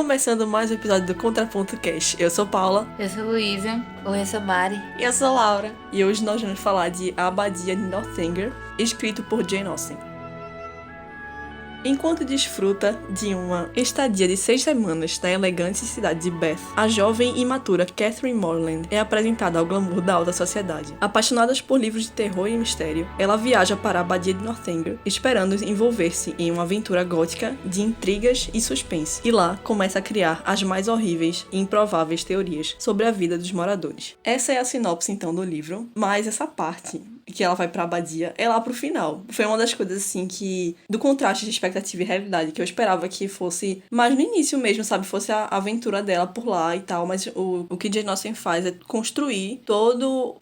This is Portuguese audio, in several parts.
Começando mais um episódio do Contraponto Cast. Eu sou Paula. Eu sou Luísa. Oi, eu sou Mari. E eu sou Laura. E hoje nós vamos falar de A Abadia de Northanger, escrito por Jane Austen. Enquanto desfruta de uma estadia de 6 semanas na elegante cidade de Bath, a jovem e imatura Catherine Morland é apresentada ao glamour da alta sociedade. Apaixonada por livros de terror e mistério, ela viaja para a Abadia de Northanger, esperando envolver-se em uma aventura gótica de intrigas e suspense. E lá começa a criar as mais horríveis e improváveis teorias sobre a vida dos moradores. Essa é a sinopse então do livro, mas essa parte que ela vai pra abadia é lá pro final. Foi uma das coisas, assim, que... do contraste de expectativa e realidade, que eu esperava que fosse mais no início mesmo, sabe? Fosse a aventura dela por lá e tal, mas o que Jane Austen faz é construir todo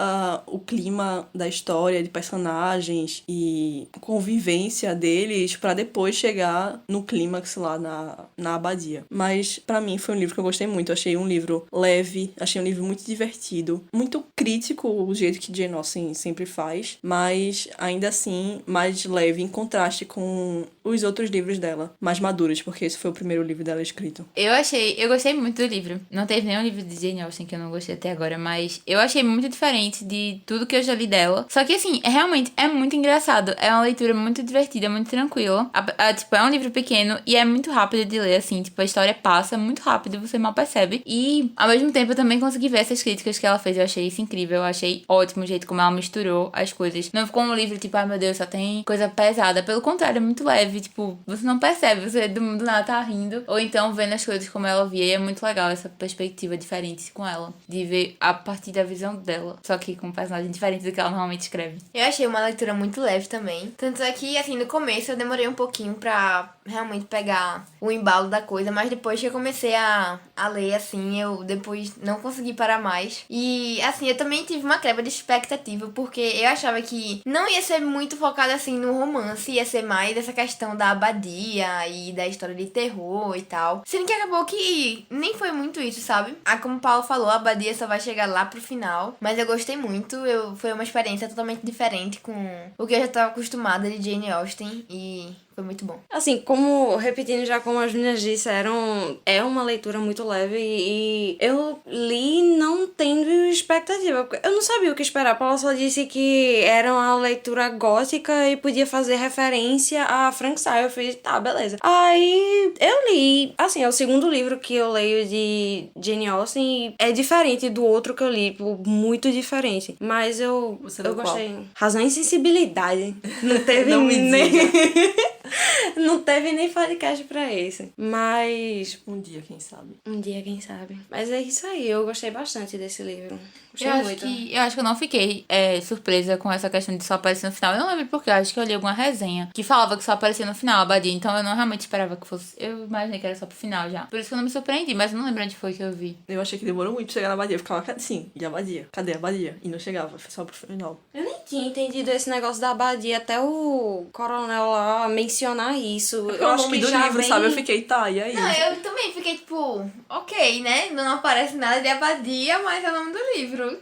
o clima da história, de personagens e convivência deles pra depois chegar no clímax lá na abadia. Mas, pra mim, foi um livro que eu gostei muito. Eu achei um livro leve, achei um livro muito divertido, muito crítico, o jeito que Jane Austen sempre faz, mas ainda assim mais leve, em contraste com os outros livros dela, mais maduros, porque esse foi o primeiro livro dela escrito. Eu gostei muito do livro. Não teve nenhum livro de Jane Austen que eu não gostei até agora, mas eu achei muito diferente de tudo que eu já li dela. Só que assim, realmente é muito engraçado. É uma leitura muito divertida, muito tranquila. Tipo, é um livro pequeno e é muito rápido de ler, assim. Tipo, a história passa muito rápido, você mal percebe. E, ao mesmo tempo, eu também consegui ver essas críticas que ela fez. Eu achei isso incrível. Eu achei ótimo o jeito como ela misturou as coisas. Não ficou um livro, tipo, ai meu Deus, só tem coisa pesada. Pelo contrário, é muito leve. Tipo, você não percebe, você do nada tá rindo. Ou então vendo as coisas como ela via. E é muito legal essa perspectiva diferente com ela. De ver a partir da visão dela. Só que com um personagem diferente do que ela normalmente escreve. Eu achei uma leitura muito leve também. Tanto é que, assim, no começo eu demorei um pouquinho pra realmente pegar o embalo da coisa. Mas depois que eu comecei a ler, assim, eu depois não consegui parar mais. E, assim, eu também tive uma quebra de expectativa. Porque eu achava que não ia ser muito focado, assim, no romance. Ia ser mais essa questão da abadia e da história de terror e tal. Sendo que acabou que nem foi muito isso, sabe? Como o Paulo falou, a abadia só vai chegar lá pro final. Mas eu gostei muito. Foi uma experiência totalmente diferente com o que eu já estava acostumada de Jane Austen. E foi muito bom. Assim, repetindo já como as meninas disseram, é uma leitura muito leve e eu li não tendo expectativa, porque eu não sabia o que esperar. Paula só disse que era uma leitura gótica e podia fazer referência a Frankenstein. Eu fiz, tá, beleza. Aí eu li, assim, é o segundo livro que eu leio de Jane Austen e é diferente do outro que eu li, muito diferente. Mas eu gostei. Qual? Razão e Sensibilidade. Não teve Não me nem... diga. Não teve nem podcast pra esse. Mas... Um dia, quem sabe. Um dia, quem sabe. Mas é isso aí. Eu gostei bastante desse livro. Gostei Eu muito. acho que eu não fiquei surpresa com essa questão de só aparecer no final. Eu não lembro porque, eu acho que eu li alguma resenha que falava que só aparecia no final a abadia. Então eu não realmente esperava que fosse... Eu imaginei que era só pro final já. Por isso que eu não me surpreendi, mas eu não lembro onde foi que eu vi. Eu achei que demorou muito pra chegar na abadia. Eu ficava assim, e a abadia? Cadê a abadia? E não chegava, foi só pro final. Eu nem tinha entendido esse negócio da abadia. Até o coronel lá mencionar isso. É o nome do livro, sabe? Eu fiquei, tá, e aí? Não, eu também fiquei tipo, ok, né? Não aparece nada de abadia, mas é o nome do livro.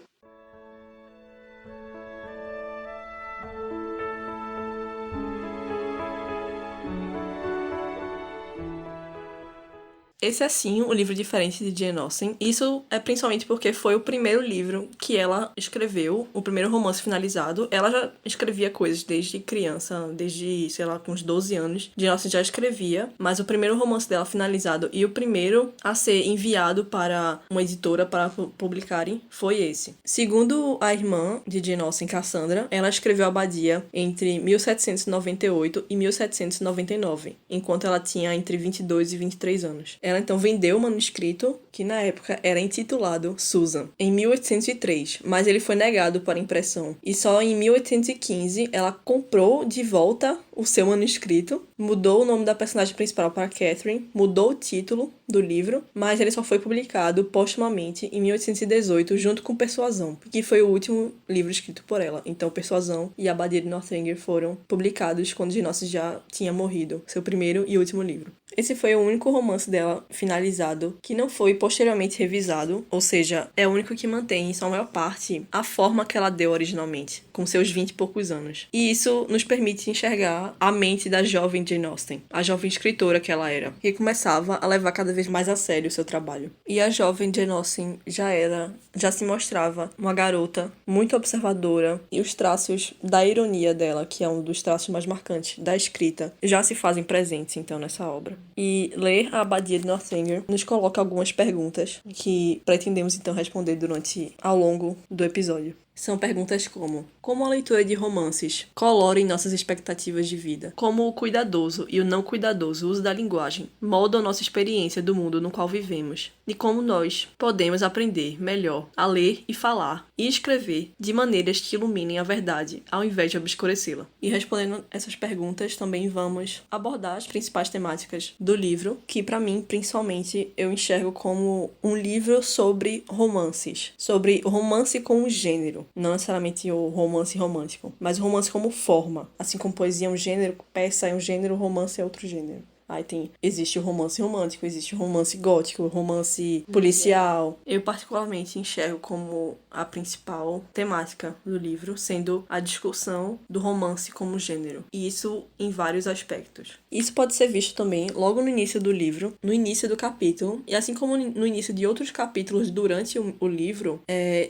Esse é, sim, um livro diferente de Jane Austen. Isso é principalmente porque foi o primeiro livro que ela escreveu, o primeiro romance finalizado. Ela já escrevia coisas desde criança, desde, sei lá, com uns 12 anos. Jane Austen já escrevia, mas o primeiro romance dela finalizado e o primeiro a ser enviado para uma editora para publicarem foi esse. Segundo a irmã de Jane Austen, Cassandra, ela escreveu a Abadia entre 1798 e 1799, enquanto ela tinha entre 22 e 23 anos. Ela então vendeu o manuscrito, que na época era intitulado Susan, em 1803, mas ele foi negado para impressão. E só em 1815 ela comprou de volta o seu manuscrito, mudou o nome da personagem principal para Catherine, mudou o título do livro, mas ele só foi publicado póstumamente em 1818, junto com Persuasão, que foi o último livro escrito por ela. Então Persuasão e A Abadia de Northanger foram publicados quando Jane Austen já tinha morrido, seu primeiro e último livro. Esse foi o único romance dela finalizado que não foi posteriormente revisado, ou seja, é o único que mantém, em sua maior parte, a forma que ela deu originalmente, com seus 20 e poucos anos. E isso nos permite enxergar para a mente da jovem Jane Austen, a jovem escritora que ela era, que começava a levar cada vez mais a sério o seu trabalho. E a jovem Jane Austen já se mostrava uma garota muito observadora, e os traços da ironia dela, que é um dos traços mais marcantes da escrita, já se fazem presentes então nessa obra. E ler a Abadia de Northanger nos coloca algumas perguntas que pretendemos então responder ao longo do episódio. São perguntas como a leitura de romances colorem nossas expectativas de vida, como o cuidadoso e o não cuidadoso uso da linguagem moldam nossa experiência do mundo no qual vivemos, e como nós podemos aprender melhor a ler e falar e escrever de maneiras que iluminem a verdade, ao invés de obscurecê-la. E respondendo essas perguntas, também vamos abordar as principais temáticas do livro, que para mim, principalmente, eu enxergo como um livro sobre romances, sobre o romance como gênero. Não necessariamente o romance romântico, mas o romance como forma. Assim como poesia é um gênero, peça é um gênero, romance é outro gênero. Aí existe o romance romântico, existe o romance gótico, o romance policial. Eu particularmente enxergo como a principal temática do livro, sendo a discussão do romance como gênero. E isso em vários aspectos. Isso pode ser visto também logo no início do livro, no início do capítulo, e assim como no início de outros capítulos durante o livro,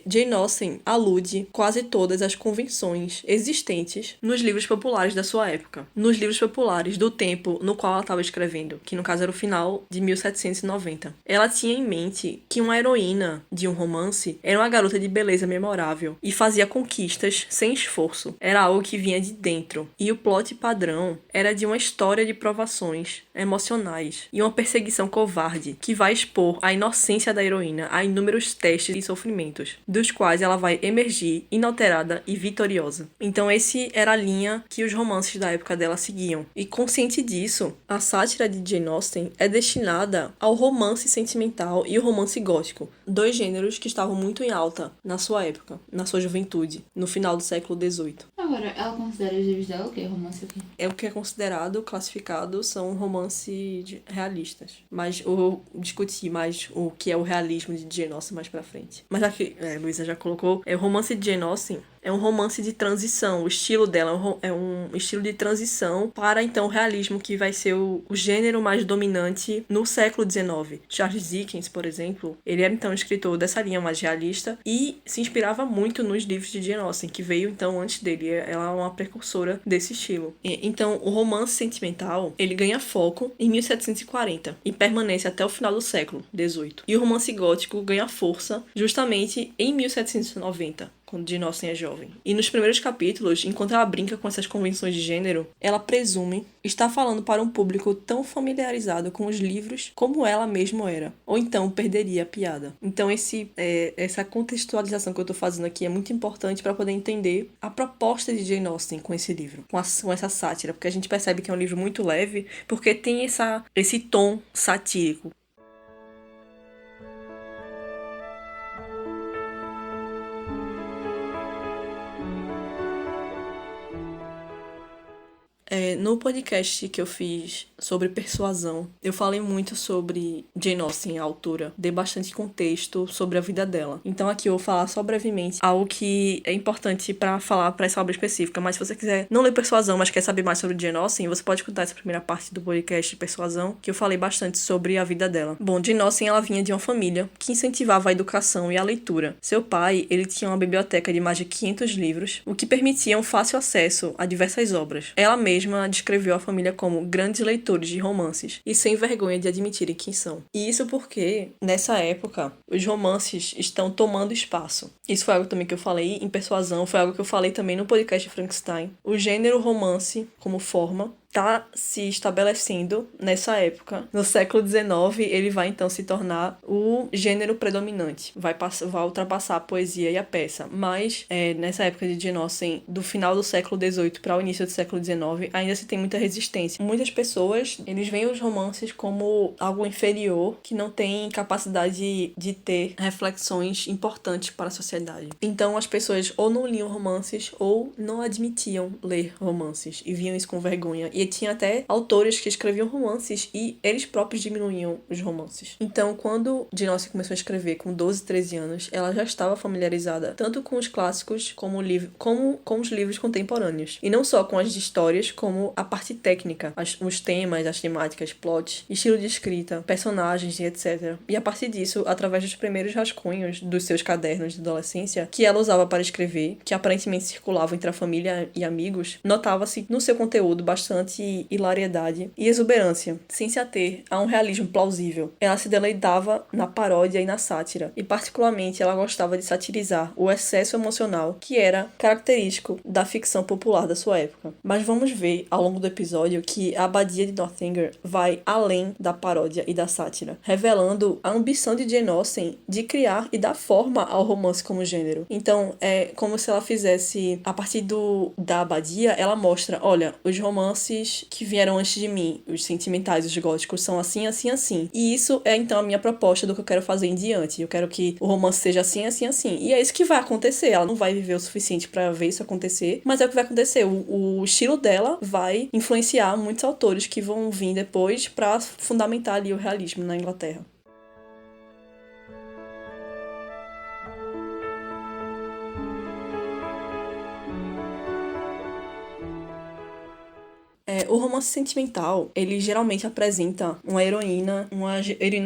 Jane Austen alude quase todas as convenções existentes nos livros populares da sua época. Nos livros populares do tempo no qual ela estava escrevendo, que no caso era o final de 1790. Ela tinha em mente que uma heroína de um romance era uma garota de beleza memorável e fazia conquistas sem esforço. Era algo que vinha de dentro. E o plot padrão era de uma história de provações emocionais e uma perseguição covarde que vai expor a inocência da heroína a inúmeros testes e sofrimentos, dos quais ela vai emergir inalterada e vitoriosa. Então esse era a linha que os romances da época dela seguiam. E consciente disso, a sátira de Jane Austen é destinada ao romance sentimental e o romance gótico, dois gêneros que estavam muito em alta na sua época, na sua juventude, no final do século XVIII. Agora, ela considera os livros dela o quê? Romance o quê? É o que é considerado, classificado, são romances realistas. Mas eu vou discutir mais o que é o realismo de Jane Austen mais pra frente. Mas já que Luísa já colocou, o romance de Jane Austen é um romance de transição. O estilo dela é um estilo de transição para, então, o realismo, que vai ser o gênero mais dominante no século XIX. Charles Dickens, por exemplo, ele era, então, escritor dessa linha mais realista e se inspirava muito nos livros de Jane Austen, que veio, então, antes dele. Ela é uma precursora desse estilo. Então, o romance sentimental, ele ganha foco em 1740 e permanece até o final do século XVIII. E o romance gótico ganha força justamente em 1790. Quando Jane Austen é jovem. E nos primeiros capítulos, enquanto ela brinca com essas convenções de gênero, ela presume estar falando para um público tão familiarizado com os livros como ela mesma era. Ou então perderia a piada. Então essa contextualização que eu estou fazendo aqui é muito importante para poder entender a proposta de Jane Austen com esse livro, com essa sátira. Porque a gente percebe que é um livro muito leve, porque tem esse tom satírico. No podcast que eu fiz sobre persuasão, eu falei muito sobre Jane Austen, a autora. Dei bastante contexto sobre a vida dela. Então aqui eu vou falar só brevemente algo que é importante para falar para essa obra específica. Mas se você quiser não ler Persuasão, mas quer saber mais sobre Jane Austen, você pode escutar essa primeira parte do podcast de Persuasão, que eu falei bastante sobre a vida dela. Bom, Jane Austen, ela vinha de uma família que incentivava a educação e a leitura. Seu pai, ele tinha uma biblioteca de mais de 500 livros, o que permitia um fácil acesso a diversas obras. Ela mesma descreveu a família como grandes leitores de romances e sem vergonha de admitirem quem são. E isso porque, nessa época, os romances estão tomando espaço. Isso foi algo também que eu falei em Persuasão, foi algo que eu falei também no podcast Frankenstein. O gênero romance, como forma, está se estabelecendo nessa época. No século XIX, ele vai então se tornar o gênero predominante. Vai ultrapassar a poesia e a peça. Mas, nessa época de Jane Austen, do final do século XVIII para o início do século XIX, ainda se tem muita resistência. Muitas pessoas, eles veem os romances como algo inferior, que não tem capacidade de ter reflexões importantes para a sociedade. Então, as pessoas ou não liam romances ou não admitiam ler romances e viam isso com vergonha E tinha até autores que escreviam romances e eles próprios diminuíam os romances. Então, quando Jane Austen começou a escrever com 12, 13 anos, ela já estava familiarizada tanto com os clássicos como com os livros contemporâneos. E não só com as histórias, como a parte técnica, os temas, as temáticas, plot, estilo de escrita, personagens e etc. E a partir disso, através dos primeiros rascunhos dos seus cadernos de adolescência, que ela usava para escrever, que aparentemente circulavam entre a família e amigos, notava-se no seu conteúdo bastante hilariedade e exuberância, sem se ater a um realismo plausível. Ela se deleitava na paródia e na sátira, e particularmente ela gostava de satirizar o excesso emocional que era característico da ficção popular da sua época. Mas vamos ver ao longo do episódio que a Abadia de Northanger vai além da paródia e da sátira, revelando a ambição de Jane Austen de criar e dar forma ao romance como gênero. Então, é como se ela fizesse, a partir da Abadia, ela mostra, olha, os romances que vieram antes de mim, os sentimentais, os góticos, são assim, assim, assim. E isso é, então, a minha proposta do que eu quero fazer em diante. Eu quero que o romance seja assim, assim, assim. E é isso que vai acontecer. Ela não vai viver o suficiente pra ver isso acontecer, mas é o que vai acontecer. O estilo dela vai influenciar muitos autores que vão vir depois pra fundamentar ali o realismo na Inglaterra. O romance sentimental, ele geralmente apresenta uma heroína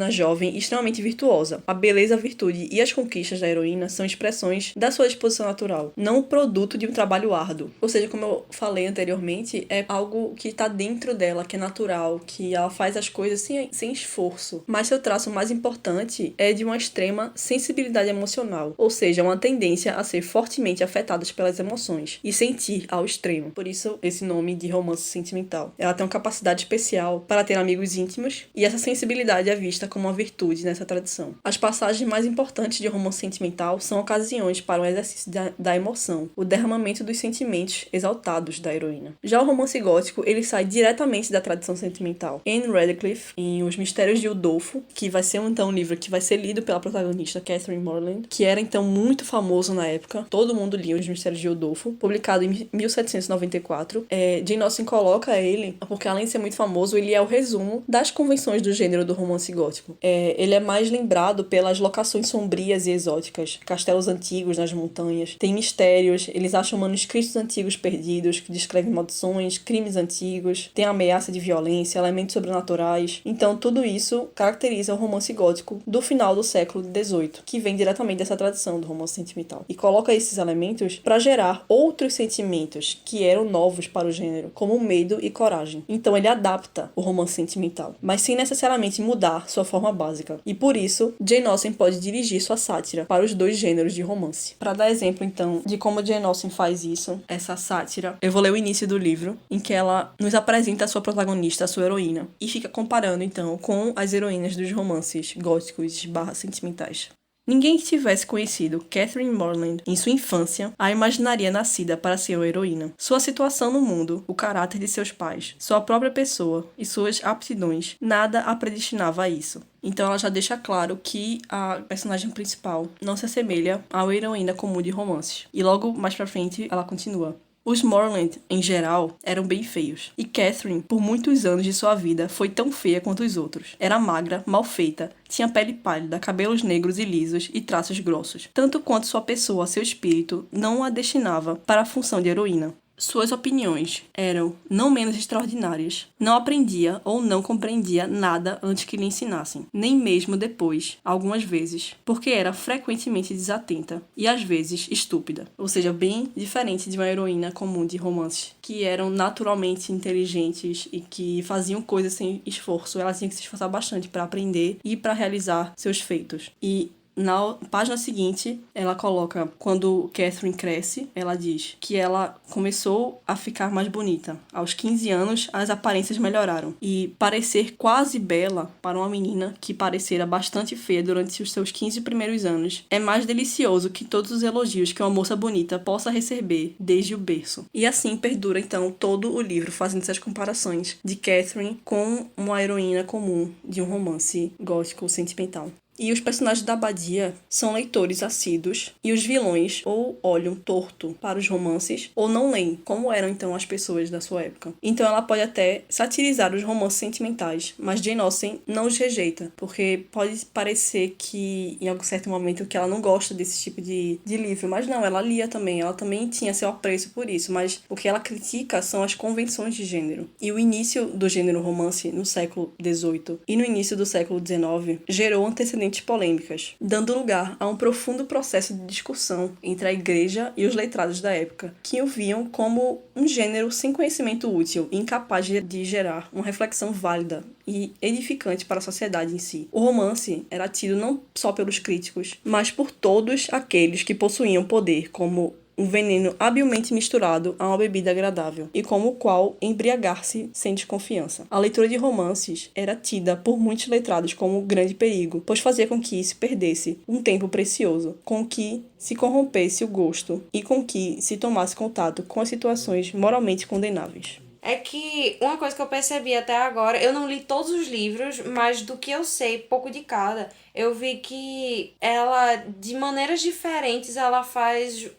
jovem extremamente virtuosa. A beleza, a virtude e as conquistas da heroína são expressões da sua disposição natural, não o produto de um trabalho árduo. Ou seja, como eu falei anteriormente, é algo que está dentro dela, que é natural, que ela faz as coisas sem esforço. Mas seu traço mais importante é de uma extrema sensibilidade emocional, ou seja, uma tendência a ser fortemente afetadas pelas emoções e sentir ao extremo. Por isso, esse nome de romance sentimental. Ela tem uma capacidade especial para ter amigos íntimos e essa sensibilidade é vista como uma virtude nessa tradição. As passagens mais importantes de romance sentimental são ocasiões para o exercício da emoção, o derramamento dos sentimentos exaltados da heroína. Já o romance gótico, ele sai diretamente da tradição sentimental. Anne Radcliffe, em Os Mistérios de Udolpho, que vai ser então um livro que vai ser lido pela protagonista Catherine Morland, que era então muito famoso na época, todo mundo lia Os Mistérios de Udolpho, publicado em 1794. Jane Austen coloca ele, porque além de ser muito famoso, ele é o resumo das convenções do gênero do romance gótico. Ele é mais lembrado pelas locações sombrias e exóticas, castelos antigos nas montanhas, tem mistérios, eles acham manuscritos antigos perdidos que descrevem maldições, crimes antigos, tem ameaça de violência, elementos sobrenaturais. Então tudo isso caracteriza o romance gótico do final do século XVIII, que vem diretamente dessa tradição do romance sentimental, e coloca esses elementos para gerar outros sentimentos que eram novos para o gênero, como o medo e coragem. Então ele adapta o romance sentimental, mas sem necessariamente mudar sua forma básica. E por isso, Jane Austen pode dirigir sua sátira para os dois gêneros de romance. Para dar exemplo, então, de como Jane Austen faz isso, essa sátira, eu vou ler o início do livro, em que ela nos apresenta a sua protagonista, a sua heroína, e fica comparando, então, com as heroínas dos romances góticos / sentimentais. Ninguém que tivesse conhecido Catherine Morland em sua infância a imaginaria nascida para ser uma heroína. Sua situação no mundo, o caráter de seus pais, sua própria pessoa e suas aptidões, nada a predestinava a isso. Então ela já deixa claro que a personagem principal não se assemelha à heroína comum de romances. E logo mais pra frente ela continua. Os Morland, em geral, eram bem feios. E Catherine, por muitos anos de sua vida, foi tão feia quanto os outros. Era magra, mal feita, tinha pele pálida, cabelos negros e lisos e traços grossos. Tanto quanto sua pessoa, seu espírito, não a destinava para a função de heroína. Suas opiniões eram não menos extraordinárias. Não aprendia ou não compreendia nada antes que lhe ensinassem, nem mesmo depois, algumas vezes, porque era frequentemente desatenta e às vezes estúpida. Ou seja, bem diferente de uma heroína comum de romances, que eram naturalmente inteligentes e que faziam coisas sem esforço. Elas tinham que se esforçar bastante para aprender e para realizar seus feitos. E na página seguinte, ela coloca, quando Catherine cresce, ela diz que ela começou a ficar mais bonita. Aos 15 anos, as aparências melhoraram. E parecer quase bela para uma menina que parecera bastante feia durante os seus 15 primeiros anos é mais delicioso que todos os elogios que uma moça bonita possa receber desde o berço. E assim perdura, então, todo o livro, fazendo essas comparações de Catherine com uma heroína comum de um romance gótico sentimental. E os personagens da abadia são leitores assíduos e os vilões ou olham torto para os romances ou não leem, como eram então as pessoas da sua época. Então ela pode até satirizar os romances sentimentais, mas Jane Austen não os rejeita, porque pode parecer que em algum certo momento que ela não gosta desse tipo de livro, mas não, ela lia também, ela também tinha seu apreço por isso, mas o que ela critica são as convenções de gênero. E o início do gênero romance no século XVIII e no início do século XIX gerou antecedentes polêmicas, dando lugar a um profundo processo de discussão entre a igreja e os letrados da época, que o viam como um gênero sem conhecimento útil e incapaz de gerar uma reflexão válida e edificante para a sociedade em si. O romance era tido não só pelos críticos, mas por todos aqueles que possuíam poder, como um veneno habilmente misturado a uma bebida agradável, e como o qual embriagar-se sem desconfiança. A leitura de romances era tida por muitos letrados como um grande perigo, pois fazia com que se perdesse um tempo precioso, com que se corrompesse o gosto e com que se tomasse contato com as situações moralmente condenáveis. É que uma coisa que eu percebi até agora, eu não li todos os livros, mas do que eu sei, pouco de cada, eu vi que ela, de maneiras diferentes, ela faz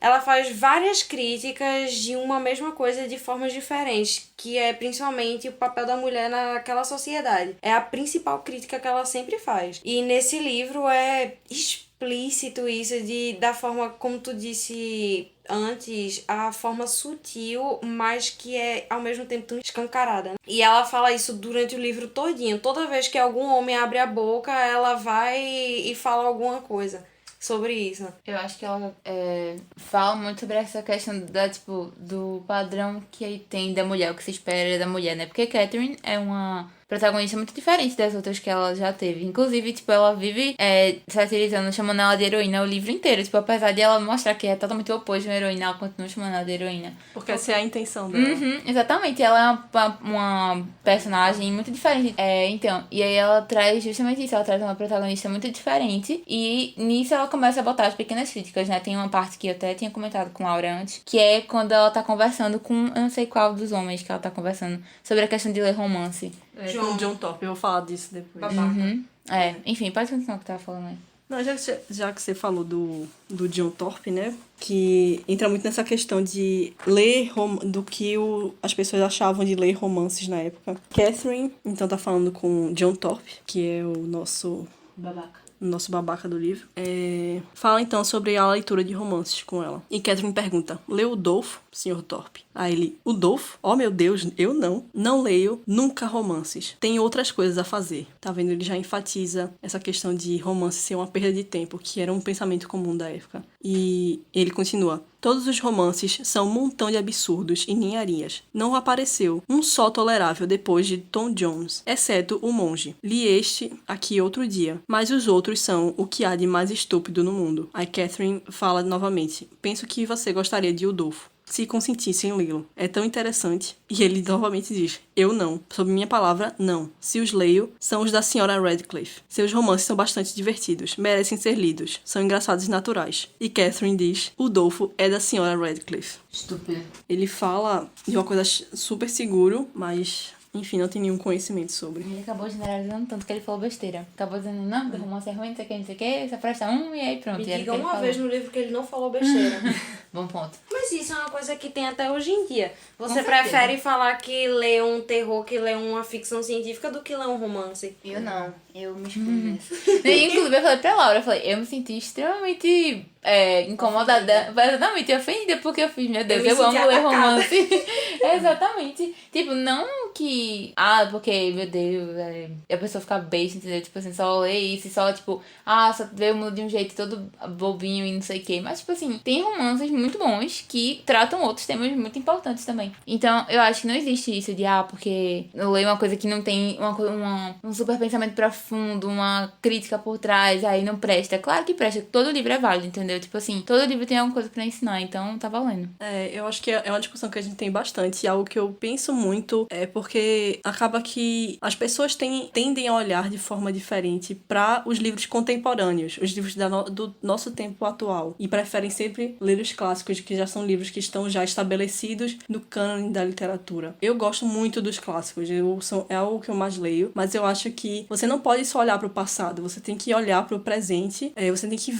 várias críticas de uma mesma coisa de formas diferentes, que é principalmente o papel da mulher naquela sociedade. É a principal crítica que ela sempre faz. E nesse livro é explícito isso da forma, como tu disse antes, a forma sutil, mas que é ao mesmo tempo tão escancarada. E ela fala isso durante o livro todinho. Toda vez que algum homem abre a boca, ela vai e fala alguma coisa sobre isso. Eu acho que ela fala muito sobre essa questão do padrão que tem da mulher, o que se espera da mulher, né? Porque Catherine é uma protagonista muito diferente das outras que ela já teve. Inclusive, ela vive satirizando, chamando ela de heroína o livro inteiro. Apesar de ela mostrar que é totalmente o oposto de uma heroína, ela continua chamando ela de heroína. Porque essa é a intenção dela. Exatamente. Ela é uma personagem muito diferente. E aí ela traz justamente isso. Ela traz uma protagonista muito diferente. E nisso ela começa a botar as pequenas críticas, né? Tem uma parte que eu até tinha comentado com a Laura antes, que é quando ela tá conversando com, eu não sei qual dos homens que ela tá conversando, sobre a questão de ler romance. Com o John Thorpe, eu vou falar disso depois. Enfim, pode continuar o que tava falando aí. Não, já que você falou do John Thorpe, né? Que entra muito nessa questão de ler do que as pessoas achavam de ler romances na época. Catherine, então, tá falando com John Thorpe, que é o nosso babaca do livro. Fala então sobre a leitura de romances com ela. E Catherine pergunta: leu o Dolfo, Sr. Thorpe? Aí ele: o Dolfo? Oh, meu Deus, eu não. Não leio nunca romances. Tenho outras coisas a fazer. Tá vendo? Ele já enfatiza essa questão de romance ser uma perda de tempo, que era um pensamento comum da época. E ele continua: todos os romances são um montão de absurdos e ninharias. Não apareceu um só tolerável depois de Tom Jones, exceto O Monge. Li este aqui outro dia, mas os outros são o que há de mais estúpido no mundo. Aí Catherine fala novamente: penso que você gostaria de Udolfo, se consentisse em lê-lo. É tão interessante. E ele novamente diz: eu não. Sob minha palavra, não. Se os leio, são os da senhora Radcliffe. Seus romances são bastante divertidos. Merecem ser lidos. São engraçados e naturais. E Catherine diz: o Dolfo é da senhora Radcliffe. Estúpido. Ele fala de uma coisa super seguro, mas enfim, não tem nenhum conhecimento sobre. Ele acabou generalizando tanto que ele falou besteira. Acabou dizendo: não, do romance é ruim, não sei o que, só presta e aí pronto. Me E era diga o que ele uma falou. vez no livro que ele não falou besteira. Bom ponto. Mas isso é uma coisa que tem até hoje em dia. Você Com certeza. prefere falar que lê um terror, que lê uma ficção científica do que lê um romance? Eu não. Eu me excluo nessa. Inclusive, eu falei pra Laura, eu me senti extremamente incomodada. Exatamente, ofendida, porque eu fiz, meu Deus, Eu me eu senti amo ler atacada. romance. Exatamente. Não que, porque, meu Deus, a pessoa fica besta, entendeu? Só lê isso, só vê o mundo de um jeito todo bobinho e não sei o que. Mas, tem romances muito bons que tratam outros temas muito importantes também. Então, eu acho que não existe isso de, porque eu leio uma coisa que não tem um super pensamento profundo, uma crítica por trás, aí não presta. Claro que presta, todo livro é válido, entendeu? Todo livro tem alguma coisa pra ensinar, então tá valendo. Eu acho que é uma discussão que a gente tem bastante, e algo que eu penso muito é porque acaba que as pessoas tendem a olhar de forma diferente para os livros contemporâneos, os livros do nosso tempo atual, e preferem sempre ler os clássicos, que já são livros que estão já estabelecidos no cânone da literatura. Eu gosto muito dos clássicos, é algo que eu mais leio, mas eu acho que você não pode pode só olhar pro passado, você tem que olhar pro presente, você tem que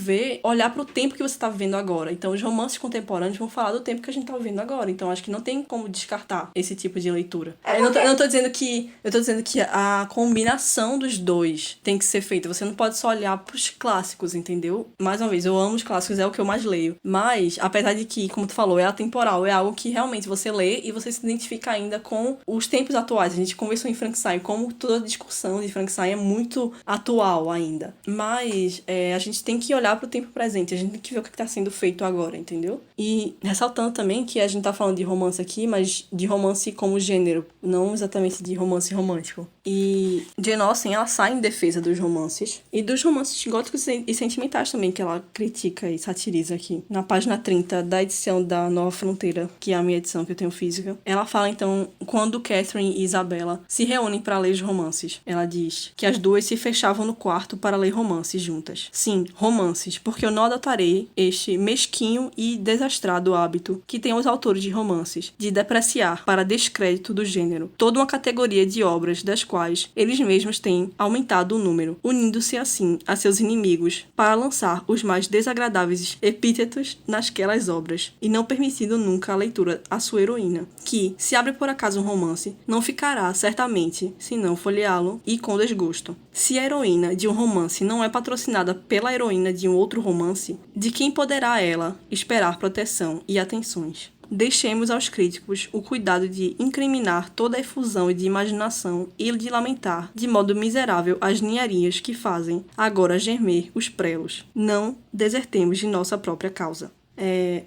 olhar pro tempo que você tá vivendo agora. Então, os romances contemporâneos vão falar do tempo que a gente tá vivendo agora. Então, acho que não tem como descartar esse tipo de leitura. Eu não tô dizendo que... Eu tô dizendo que a combinação dos dois tem que ser feita. Você não pode só olhar pros clássicos, entendeu? Mais uma vez, eu amo os clássicos, é o que eu mais leio. Mas, apesar de que, como tu falou, é atemporal, é algo que realmente você lê e você se identifica ainda com os tempos atuais. A gente conversou em Frankenstein, como toda a discussão de Frankenstein é muito atual ainda. Mas a gente tem que olhar pro tempo presente, a gente tem que ver o que tá sendo feito agora, entendeu? E ressaltando também que a gente tá falando de romance aqui, mas de romance como gênero, não exatamente de romance romântico. E Jane Austen, ela sai em defesa dos romances e dos romances góticos e sentimentais também, que ela critica e satiriza aqui. Na página 30 da edição da Nova Fronteira, que é a minha edição que eu tenho física, ela fala então quando Catherine e Isabella se reúnem para ler os romances. Ela diz que as duas se fechavam no quarto para ler romances juntas. Sim, romances, porque eu não adotarei este mesquinho e desastrado hábito que tem os autores de romances, de depreciar, para descrédito do gênero, toda uma categoria de obras das quais eles mesmos têm aumentado o número, unindo-se assim a seus inimigos para lançar os mais desagradáveis epítetos nasquelas obras, e não permitindo nunca a leitura à sua heroína, que, se abre por acaso um romance, não ficará, certamente, se não folheá-lo e com desgosto. Se a heroína de um romance não é patrocinada pela heroína de um outro romance, de quem poderá ela esperar proteção e atenções? Deixemos aos críticos o cuidado de incriminar toda a efusão de imaginação e de lamentar, de modo miserável, as ninharias que fazem agora gemer os prelos. Não desertemos de nossa própria causa.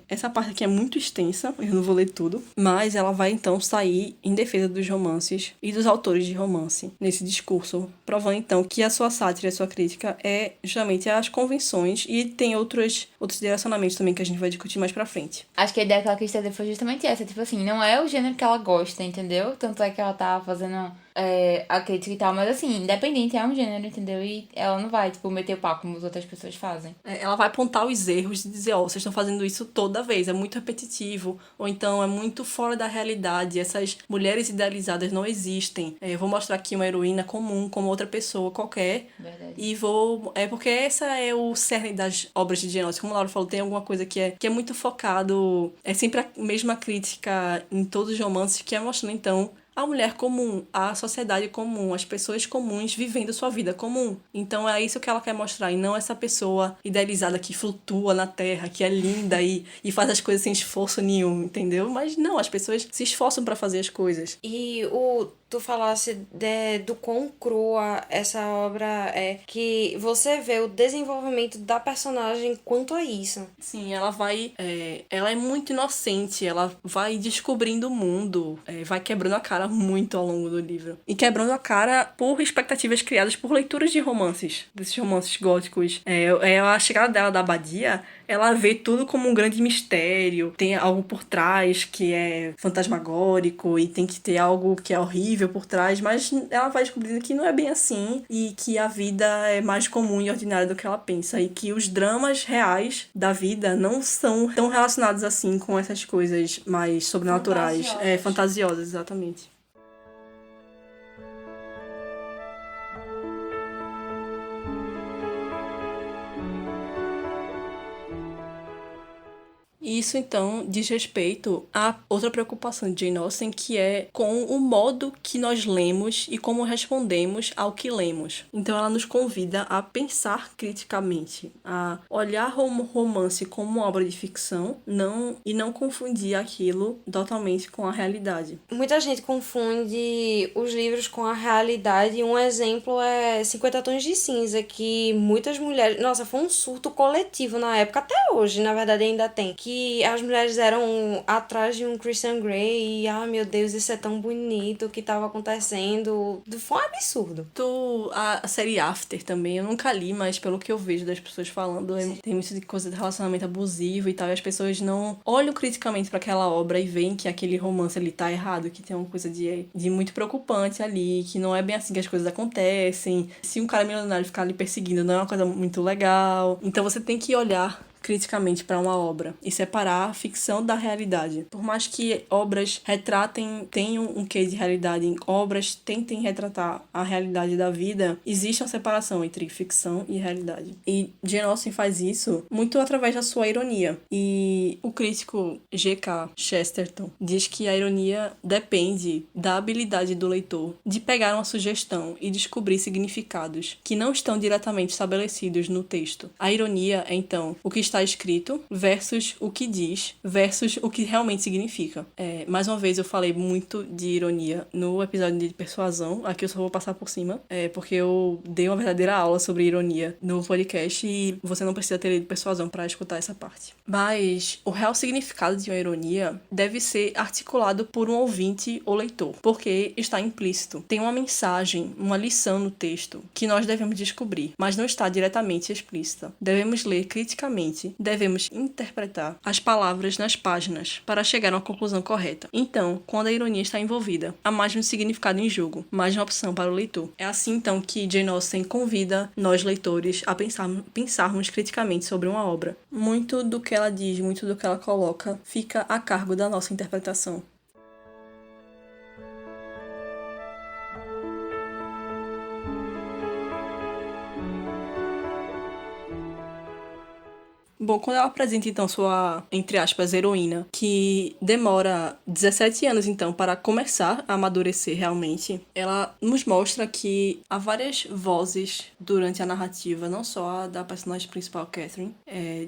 Essa parte aqui é muito extensa, eu não vou ler tudo, mas ela vai então sair em defesa dos romances e dos autores de romance nesse discurso, provando então que a sua sátira e a sua crítica é justamente as convenções, e tem outros direcionamentos também que a gente vai discutir mais pra frente. Acho que a ideia que ela quis trazer foi justamente essa, tipo assim, não é o gênero que ela gosta, entendeu? Tanto é que ela tá fazendo a crítica e tal, mas assim, independente, é um gênero, entendeu? E ela não vai, tipo, meter o pau como as outras pessoas fazem. Ela vai apontar os erros e dizer, vocês estão fazendo isso toda vez, é muito repetitivo, ou então é muito fora da realidade, essas mulheres idealizadas não existem. Eu vou mostrar aqui uma heroína comum, como outra pessoa qualquer. Verdade. E vou... porque essa é o cerne das obras de Jane Austen. Como a Laura falou, tem alguma coisa que é muito focado... É sempre a mesma crítica em todos os romances, que é mostrando, então, a mulher comum, a sociedade comum, as pessoas comuns vivendo sua vida comum. Então é isso que ela quer mostrar, e não essa pessoa idealizada que flutua na terra, que é linda e faz as coisas sem esforço nenhum, entendeu? Mas não, as pessoas se esforçam pra fazer as coisas. E tu falasse do quão crua essa obra é, que você vê o desenvolvimento da personagem quanto a isso. Sim, ela é muito inocente, ela vai descobrindo o mundo, vai quebrando a cara muito ao longo do livro. E quebrando a cara por expectativas criadas por leituras de romances, desses romances góticos. A chegada dela da abadia, ela vê tudo como um grande mistério, tem algo por trás que é fantasmagórico e tem que ter algo que é horrível por trás, mas ela vai descobrindo que não é bem assim e que a vida é mais comum e ordinária do que ela pensa, e que os dramas reais da vida não são tão relacionados assim com essas coisas mais sobrenaturais. Fantasiosas, exatamente. Isso, então, diz respeito a outra preocupação de Jane Austen, que é com o modo que nós lemos e como respondemos ao que lemos. Então, ela nos convida a pensar criticamente, a olhar o romance como uma obra de ficção e não confundir aquilo totalmente com a realidade. Muita gente confunde os livros com a realidade. Um exemplo é 50 Tons de Cinza, que muitas mulheres... Nossa, foi um surto coletivo na época, até hoje, na verdade, ainda tem, que as mulheres eram atrás de um Christian Grey e, meu Deus, isso é tão bonito, o que estava acontecendo. Foi um absurdo. A série After também, eu nunca li, mas pelo que eu vejo das pessoas falando, tem muito de coisa de relacionamento abusivo e tal, e as pessoas não olham criticamente para aquela obra e veem que aquele romance ali tá errado, que tem uma coisa de muito preocupante ali, que não é bem assim que as coisas acontecem. Se um cara milionário ficar ali perseguindo, não é uma coisa muito legal. Então você tem que olhar criticamente para uma obra e separar a ficção da realidade. Por mais que obras tenham um quê de realidade, obras tentem retratar a realidade da vida, existe uma separação entre ficção e realidade. E Jane Austen faz isso muito através da sua ironia. E o crítico G.K. Chesterton diz que a ironia depende da habilidade do leitor de pegar uma sugestão e descobrir significados que não estão diretamente estabelecidos no texto. A ironia é, então, o que está escrito versus o que diz versus o que realmente significa. Mais uma vez, eu falei muito de ironia no episódio de Persuasão. Aqui eu só vou passar por cima, porque eu dei uma verdadeira aula sobre ironia no podcast e você não precisa ter lido Persuasão para escutar essa parte. Mas o real significado de uma ironia deve ser articulado por um ouvinte ou leitor, porque está implícito. Tem uma mensagem, uma lição no texto que nós devemos descobrir, mas não está diretamente explícita. Devemos ler criticamente, devemos interpretar as palavras nas páginas para chegar a uma conclusão correta. Então, quando a ironia está envolvida, há mais de um significado em jogo, mais de uma opção para o leitor. É assim, então, que Jane Austen convida nós, leitores, a pensarmos criticamente sobre uma obra. Muito do que ela diz, muito do que ela coloca, fica a cargo da nossa interpretação. Bom, quando ela apresenta, então, sua, entre aspas, heroína, que demora 17 anos, então, para começar a amadurecer realmente, ela nos mostra que há várias vozes durante a narrativa, não só a da personagem principal, Catherine.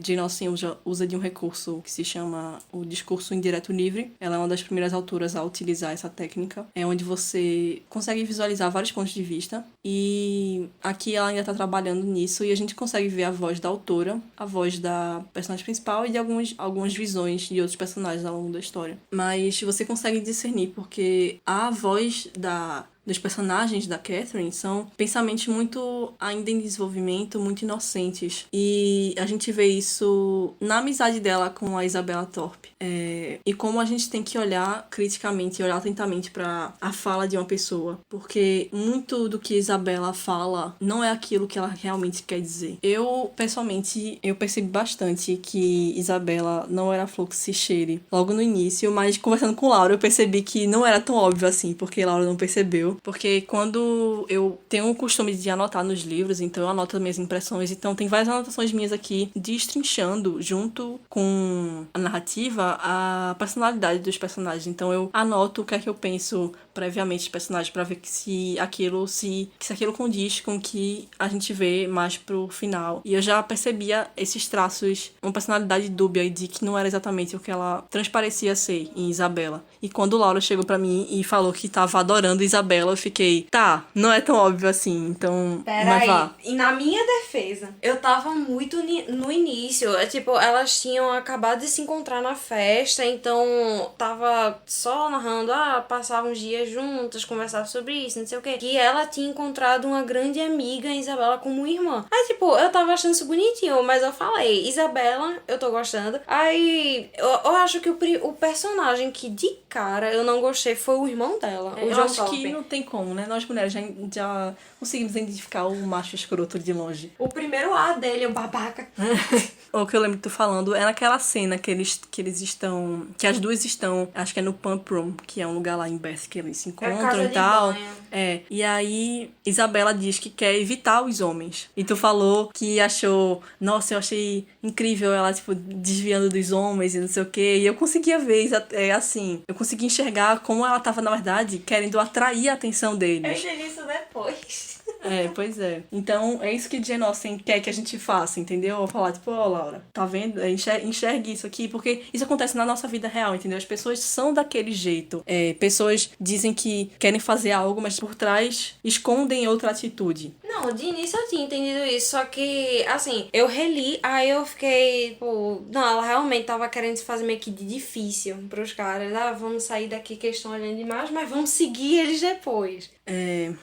Jane Austen usa de um recurso que se chama o discurso indireto livre. Ela é uma das primeiras autoras a utilizar essa técnica, onde você consegue visualizar vários pontos de vista, e aqui ela ainda está trabalhando nisso, e a gente consegue ver a voz da autora, a voz da personagem principal e de algumas visões de outros personagens ao longo da história. Mas você consegue discernir porque a voz dos personagens da Catherine são pensamentos muito ainda em desenvolvimento, muito inocentes. E a gente vê isso na amizade dela com a Isabella Thorpe. E como a gente tem que olhar criticamente, olhar atentamente para a fala de uma pessoa. Porque muito do que Isabella fala não é aquilo que ela realmente quer dizer. Pessoalmente, eu percebi bastante que Isabella não era a flor que se cheire logo no início, mas conversando com Laura, eu percebi que não era tão óbvio assim, porque Laura não percebeu. Porque quando eu tenho o costume de anotar nos livros, então eu anoto as minhas impressões, então tem várias anotações minhas aqui destrinchando, junto com a narrativa, a personalidade dos personagens. Então eu anoto o que é que eu penso previamente dos personagens para ver se aquilo condiz com o que a gente vê mais pro final. E eu já percebia esses traços, uma personalidade dúbia de que não era exatamente o que ela transparecia ser em Isabella. E quando Laura chegou pra mim e falou que tava adorando Isabella, eu fiquei, tá, não é tão óbvio assim, então vai vá. E na minha defesa, eu tava muito no início, tipo, elas tinham acabado de se encontrar na festa, então tava só narrando, passavam uns dias juntas, conversavam sobre isso, não sei o quê. E ela tinha encontrado uma grande amiga, Isabella, como irmã. Aí, tipo, eu tava achando isso bonitinho, mas eu falei, Isabella, eu tô gostando. Aí, eu acho que o personagem que de cara eu não gostei foi o irmão dela, o Eu John acho Thorpe. que não tem como, né? Nós mulheres já conseguimos identificar o macho escroto de longe. O primeiro A dele, o babaca. O que eu lembro de tu falando é naquela cena que eles estão... Que as duas estão, acho que é no Pump Room, que é um lugar lá em Bath que eles se encontram casa e de tal. banho. E aí Isabella diz que quer evitar os homens. E tu falou que achou... Nossa, eu achei incrível ela, tipo, desviando dos homens e não sei o quê. E eu conseguia ver, assim... Eu conseguia enxergar como ela tava, na verdade, querendo atrair a atenção deles. Eu entendi isso depois. Pois é. Então, é isso que Jane Austen quer que a gente faça, entendeu? Eu falar, tipo, Laura, tá vendo? Enxergue isso aqui, porque isso acontece na nossa vida real, entendeu? As pessoas são daquele jeito. Pessoas dizem que querem fazer algo, mas por trás escondem outra atitude. Não, de início eu tinha entendido isso, só que, assim, eu reli, aí eu fiquei, tipo, não, ela realmente tava querendo se fazer meio que de difícil pros caras. Vamos sair daqui que eles estão olhando demais, mas vamos seguir eles depois.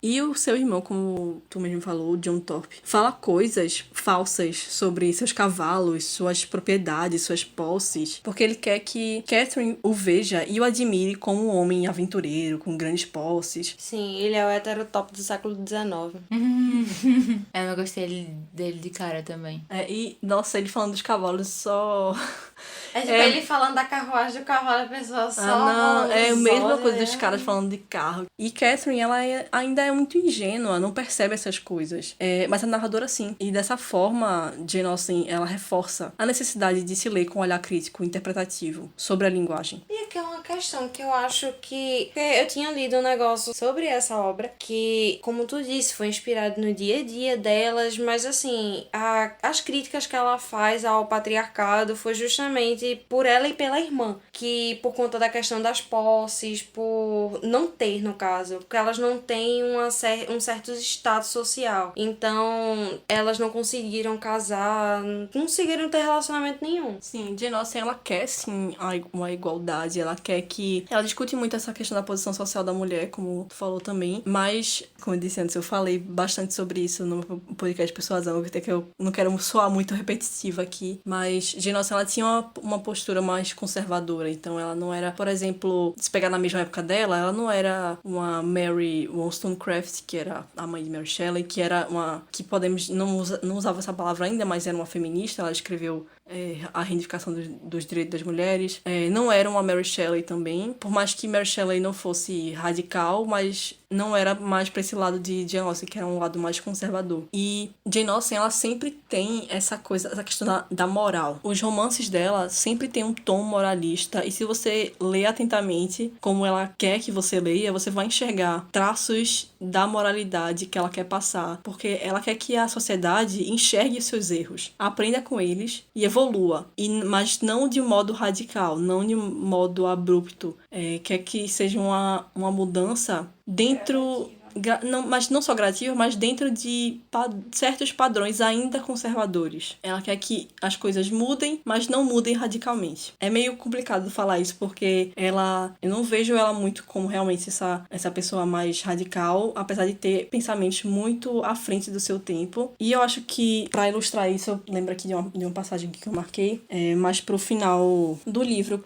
E o seu irmão, como tu mesmo falou, o John Thorpe, fala coisas falsas sobre seus cavalos, suas propriedades, suas posses, porque ele quer que Catherine o veja e o admire como um homem aventureiro, com grandes posses. Sim, ele é o heterotop do século XIX. Eu não gostei dele de cara também. E, nossa, ele falando dos cavalos só... É tipo ele falando da carruagem do cavalo, a pessoa só não, é a mesma olhos, coisa né? dos caras falando de carro. E Catherine, ainda é muito ingênua, não percebe essas coisas. Mas a narradora, sim. E dessa forma, Jane Austen, ela reforça a necessidade de se ler com um olhar crítico, interpretativo, sobre a linguagem. E aqui é uma questão que eu acho que... Eu tinha lido um negócio sobre essa obra que, como tu disse, foi inspirado no dia a dia delas, mas assim, as críticas que ela faz ao patriarcado foi justamente por ela e pela irmã, que por conta da questão das posses, por não ter, no caso, porque elas não têm um certo status social, então elas não conseguiram casar, não conseguiram ter relacionamento nenhum. Sim, Jane Austen, ela quer, sim, uma igualdade, ela quer que... Ela discute muito essa questão da posição social da mulher, como tu falou também, mas, como eu disse antes, eu falei bastante sobre isso no meu podcast Persuasão, até que eu não quero soar muito repetitiva aqui, mas Jane Austen, ela tinha uma postura mais conservadora, então ela não era, por exemplo, se pegar na mesma época dela, ela não era uma Mary Wollstonecraft, que era a mãe de Mary Shelley, que era que podemos, não usava essa palavra ainda, mas era uma feminista, ela escreveu a reivindicação dos direitos das mulheres. Não era uma Mary Shelley também, por mais que Mary Shelley não fosse radical, mas não era mais pra esse lado de Jane Austen, que era um lado mais conservador. E Jane Austen, ela sempre tem essa questão da moral. Os romances dela sempre tem um tom moralista, e se você lê atentamente como ela quer que você leia, você vai enxergar traços da moralidade que ela quer passar, porque ela quer que a sociedade enxergue os seus erros, aprenda com eles e evolua, mas não de modo radical, não de modo abrupto. Quer que seja uma mudança dentro... mas não só gradativa, mas dentro de certos padrões ainda conservadores. Ela quer que as coisas mudem, mas não mudem radicalmente. É meio complicado falar isso, porque eu não vejo ela muito como realmente essa pessoa mais radical, apesar de ter pensamentos muito à frente do seu tempo. E eu acho que, pra ilustrar isso, eu lembro aqui de uma passagem que eu marquei, mais pro final do livro,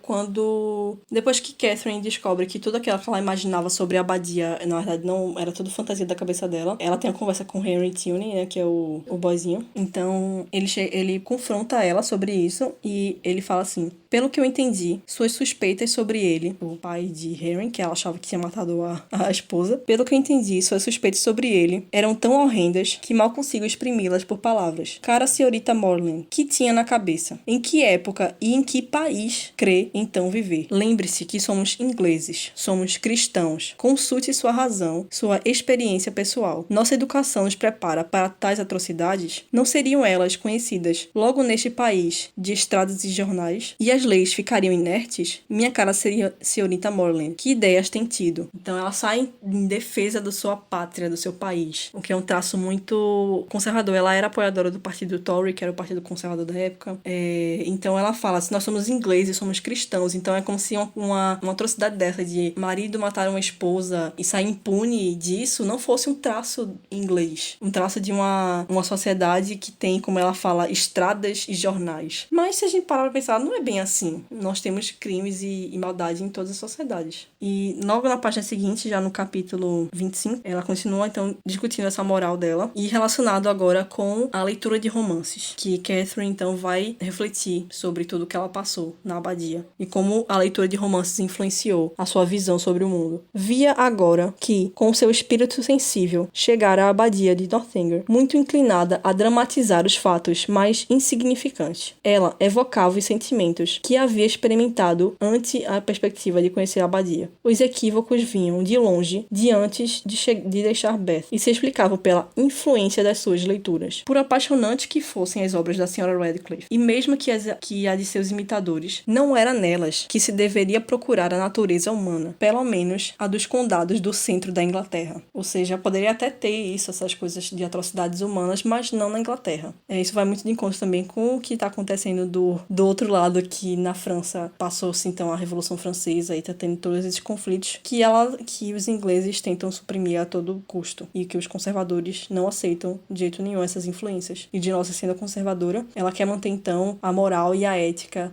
depois que Catherine descobre que tudo aquilo que ela imaginava sobre a abadia, na verdade, não era tudo fantasia da cabeça dela. Ela tem uma conversa com Henry Tilney, né, que é o boyzinho. Então, ele confronta ela sobre isso e ele fala assim: pelo que eu entendi, suas suspeitas sobre ele, o pai de Henry, que ela achava que tinha matado a esposa, pelo que eu entendi, suas suspeitas sobre ele eram tão horrendas que mal consigo exprimi-las por palavras. Cara senhorita Morland, que tinha na cabeça? Em que época e em que país crê então viver? Lembre-se que somos ingleses, somos cristãos. Consulte sua razão, sua experiência pessoal. Nossa educação nos prepara para tais atrocidades? Não seriam elas conhecidas logo neste país de estradas e jornais? E as leis ficariam inertes? Minha cara senhorita Morland, que ideias tem tido? Então ela sai em defesa da sua pátria, do seu país, o que é um traço muito conservador. Ela era apoiadora do partido Tory, que era o partido conservador da época. Então ela fala assim: nós somos ingleses, somos cristãos, então é como se uma atrocidade dessa de marido matar uma esposa e sair impune disso não fosse um traço inglês, um traço de uma sociedade que tem, como ela fala, estradas e jornais. Mas se a gente parar pra pensar, não é bem assim. Nós temos crimes e maldade em todas as sociedades. E logo na página seguinte, já no capítulo 25, ela continua então discutindo essa moral dela e relacionado agora com a leitura de romances, que Catherine então vai refletir sobre tudo que ela passou na abadia e como a leitura de romances influenciou a sua visão sobre o mundo. Via agora que, com seu espírito sensível, chegara à abadia de Northanger, muito inclinada a dramatizar os fatos mais insignificantes. Ela evocava os sentimentos que havia experimentado ante a perspectiva de conhecer a abadia. Os equívocos vinham de longe, de antes de deixar Bath, e se explicavam pela influência das suas leituras. Por apaixonantes que fossem as obras da Sra. Radcliffe, e mesmo que a de seus imitadores, não era nelas que se deveria procurar a natureza humana, pelo menos a dos condados do centro da Inglaterra. Ou seja, poderia até ter isso, essas coisas de atrocidades humanas, mas não na Inglaterra. Isso vai muito de encontro também com o que está acontecendo do outro lado, que na França passou-se então a Revolução Francesa e está tendo todos esses conflitos que os ingleses tentam suprimir a todo custo e que os conservadores não aceitam de jeito nenhum essas influências. E de nossa sendo conservadora, ela quer manter então a moral e a ética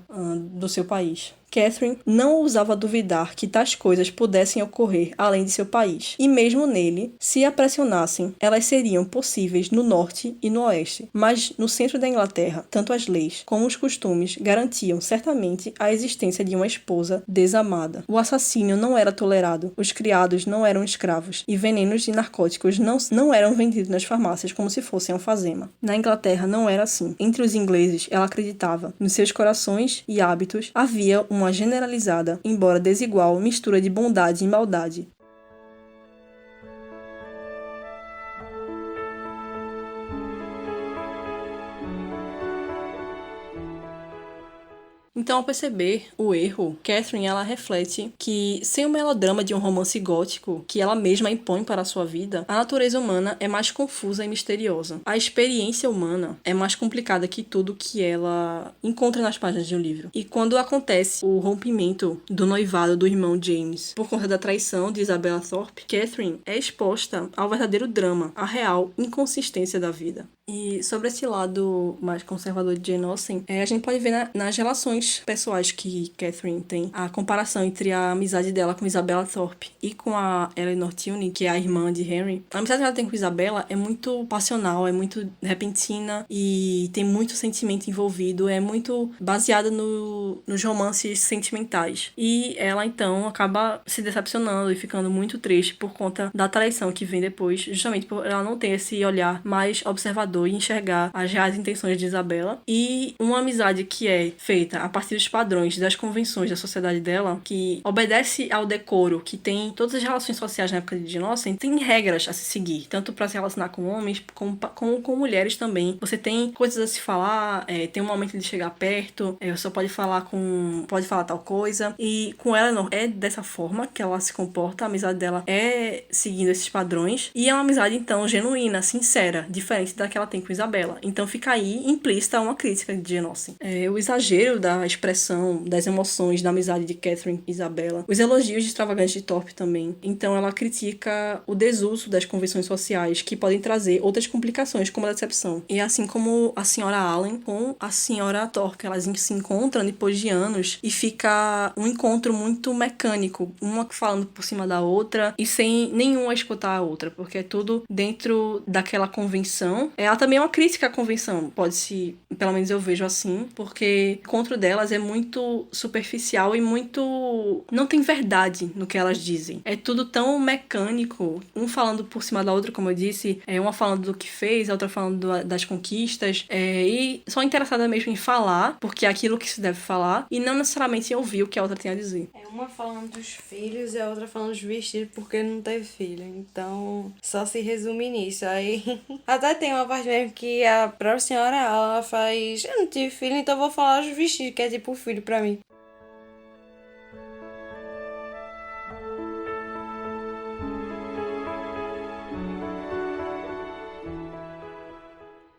do seu país. Catherine não ousava duvidar que tais coisas pudessem ocorrer além de seu país. E mesmo nele, se a pressionassem, elas seriam possíveis no norte e no oeste. Mas no centro da Inglaterra, tanto as leis como os costumes garantiam certamente a existência de uma esposa desamada. O assassínio não era tolerado, os criados não eram escravos e venenos de narcóticos não eram vendidos nas farmácias como se fossem alfazema. Na Inglaterra não era assim. Entre os ingleses, ela acreditava. Nos seus corações e hábitos havia uma generalizada, embora desigual, mistura de bondade e maldade. Então, ao perceber o erro, Catherine ela reflete que, sem o melodrama de um romance gótico que ela mesma impõe para a sua vida, a natureza humana é mais confusa e misteriosa. A experiência humana é mais complicada que tudo que ela encontra nas páginas de um livro. E quando acontece o rompimento do noivado do irmão James por conta da traição de Isabella Thorpe, Catherine é exposta ao verdadeiro drama, à real inconsistência da vida. E sobre esse lado mais conservador de Jane Austen, a gente pode ver nas relações pessoais que Catherine tem, a comparação entre a amizade dela com Isabella Thorpe e com a Eleanor Tilney, que é a irmã de Henry. A amizade que ela tem com Isabella é muito passional, é muito repentina e tem muito sentimento envolvido, é muito baseada nos romances sentimentais. E ela, então, acaba se decepcionando e ficando muito triste por conta da traição que vem depois, justamente por ela não ter esse olhar mais observador e enxergar as reais intenções de Isabella. E uma amizade que é feita a partir dos padrões das convenções da sociedade dela, que obedece ao decoro, que tem todas as relações sociais na época de Jane Austen, tem regras a se seguir, tanto para se relacionar com homens como com mulheres também. Você tem coisas a se falar, tem um momento de chegar perto, você só pode falar tal coisa. E com Eleanor é dessa forma que ela se comporta, a amizade dela é seguindo esses padrões, e é uma amizade então genuína, sincera, diferente daquela tem com Isabella. Então fica aí implícita uma crítica de Jane Austen. O exagero da expressão das emoções da amizade de Catherine e Isabella. Os elogios extravagantes de Thorpe também. Então ela critica o desuso das convenções sociais que podem trazer outras complicações, como a decepção. E assim como a senhora Allen com a senhora Thorpe, elas se encontram depois de anos e fica um encontro muito mecânico, uma falando por cima da outra e sem nenhuma escutar a outra, porque é tudo dentro daquela convenção. Ela também é uma crítica à convenção, pode-se, pelo menos eu vejo assim, porque o encontro delas é muito superficial e muito... não tem verdade no que elas dizem. É tudo tão mecânico, um falando por cima da outra, como eu disse, uma falando do que fez, a outra falando das conquistas, e só interessada mesmo em falar, porque é aquilo que se deve falar, e não necessariamente em ouvir o que a outra tem a dizer. É uma falando dos filhos e a outra falando dos vestidos porque não teve filho. Então, só se resume nisso. Aí, até tem uma parte mesmo que a própria senhora, ela faz: eu não tive filho, então eu vou falar dos vestidos, que é tipo filho pra mim.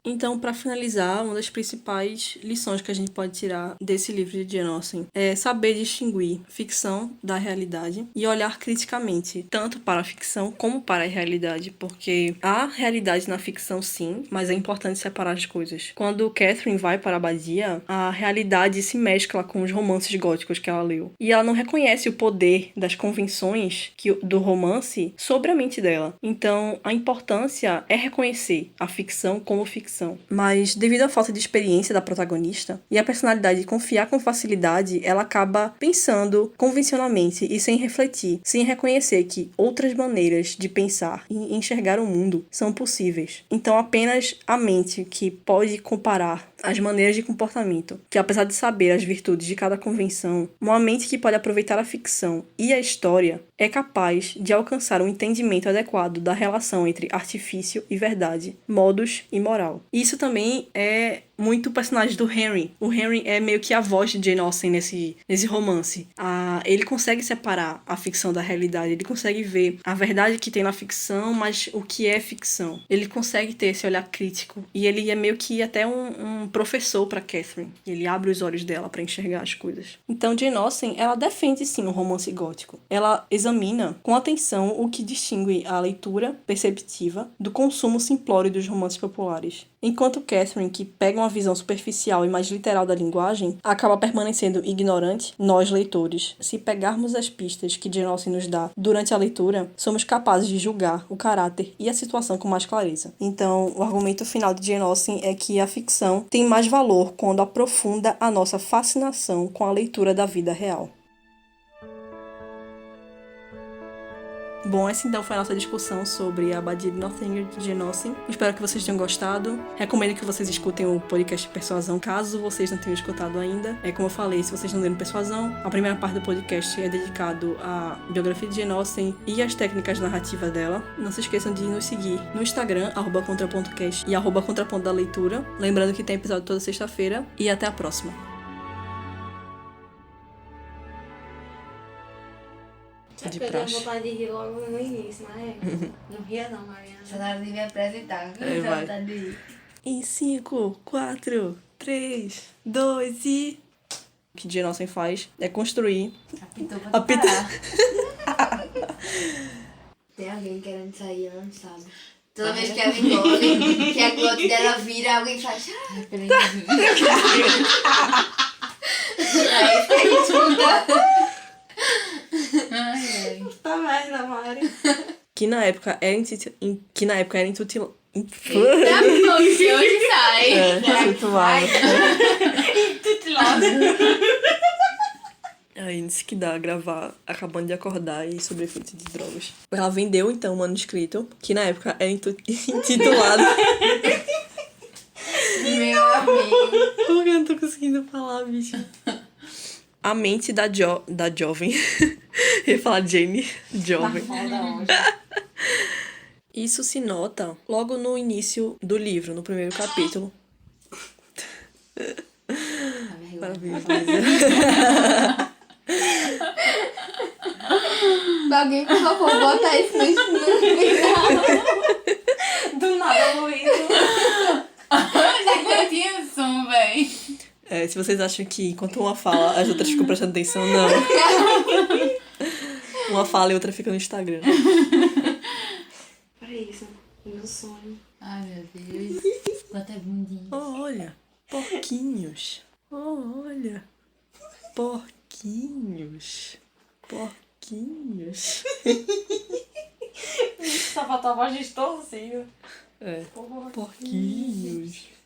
Então, para finalizar, uma das principais lições que a gente pode tirar desse livro de Jane Austen é saber distinguir ficção da realidade e olhar criticamente, tanto para a ficção como para a realidade, porque há realidade na ficção sim, mas é importante separar as coisas. Quando Catherine vai para a abadia, a realidade se mescla com os romances góticos que ela leu. E ela não reconhece o poder das convenções do romance sobre a mente dela. Então, a importância é reconhecer a ficção como ficção. Mas, devido à falta de experiência da protagonista e à personalidade de confiar com facilidade, ela acaba pensando convencionalmente e sem refletir, sem reconhecer que outras maneiras de pensar e enxergar o mundo são possíveis. Então, apenas a mente que pode comparar as maneiras de comportamento, que apesar de saber as virtudes de cada convenção, uma mente que pode aproveitar a ficção e a história é capaz de alcançar um entendimento adequado da relação entre artifício e verdade, modus e moral. Isso também é muito o personagem do Henry. O Henry é meio que a voz de Jane Austen nesse romance. ele consegue separar a ficção da realidade, ele consegue ver a verdade que tem na ficção, mas o que é ficção. Ele consegue ter esse olhar crítico, e ele é meio que até um professor pra Catherine. Ele abre os olhos dela pra enxergar as coisas. Então, Jane Austen, ela defende sim o romance gótico. Ela examina com atenção o que distingue a leitura perceptiva do consumo simplório dos romances populares. Enquanto Catherine, que pega uma visão superficial e mais literal da linguagem, acaba permanecendo ignorante, nós, leitores, se pegarmos as pistas que Jane Austen nos dá durante a leitura, somos capazes de julgar o caráter e a situação com mais clareza. Então, o argumento final de Jane Austen é que a ficção tem mais valor quando aprofunda a nossa fascinação com a leitura da vida real. Bom, essa então foi a nossa discussão sobre a Abadia de Northanger de Jane Austen. Espero que vocês tenham gostado. Recomendo que vocês escutem o podcast Persuasão, caso vocês não tenham escutado ainda. Como eu falei, se vocês não leram Persuasão, a primeira parte do podcast é dedicado à biografia de Jane Austen e às técnicas narrativas dela. Não se esqueçam de nos seguir no Instagram, @contrapontocast e @contraponto da leitura. Lembrando que tem episódio toda sexta-feira. E até a próxima. De Eu tenho praxe. vontade de rir logo no início, mas não ria não, Mariana. Você não devia apresentar. É, vai. Vontade de ir. Em 5, 4, 3, 2 e... O que Jane Austen faz é construir... Apitou pra Apita- parar. Tem alguém querendo sair, ela não sabe. Toda vez que ela engole, que a glote dela vira, alguém faz... "Ah", Peraí. aí fica aí escuta. Ai, ai. Tá merda, Mari. Que na época era intutil... Tá bom, que hoje sai. Intitulado. É isso que dá gravar acabando de acordar e sobre efeitos de drogas. Ela vendeu, então, um manuscrito, que na época era intitulado... Meu amigo. Por que eu não tô conseguindo falar, bicho? A mente da jovem. Eu ia falar Jane, jovem. Isso se nota logo no início do livro, no primeiro capítulo. Maravilhoso. Alguém, por favor, bota isso no final. Do nada, Luísa. Não tinha som, véi. Se vocês acham que enquanto uma fala, as outras ficam prestando atenção, não. Uma fala e outra fica no Instagram. Para isso, meu sonho. Ai, meu Deus. Bota a bundinha. Oh, olha, porquinhos. Oh, olha, porquinhos. Porquinhos. Só faltou a voz distorcida. Porquinhos.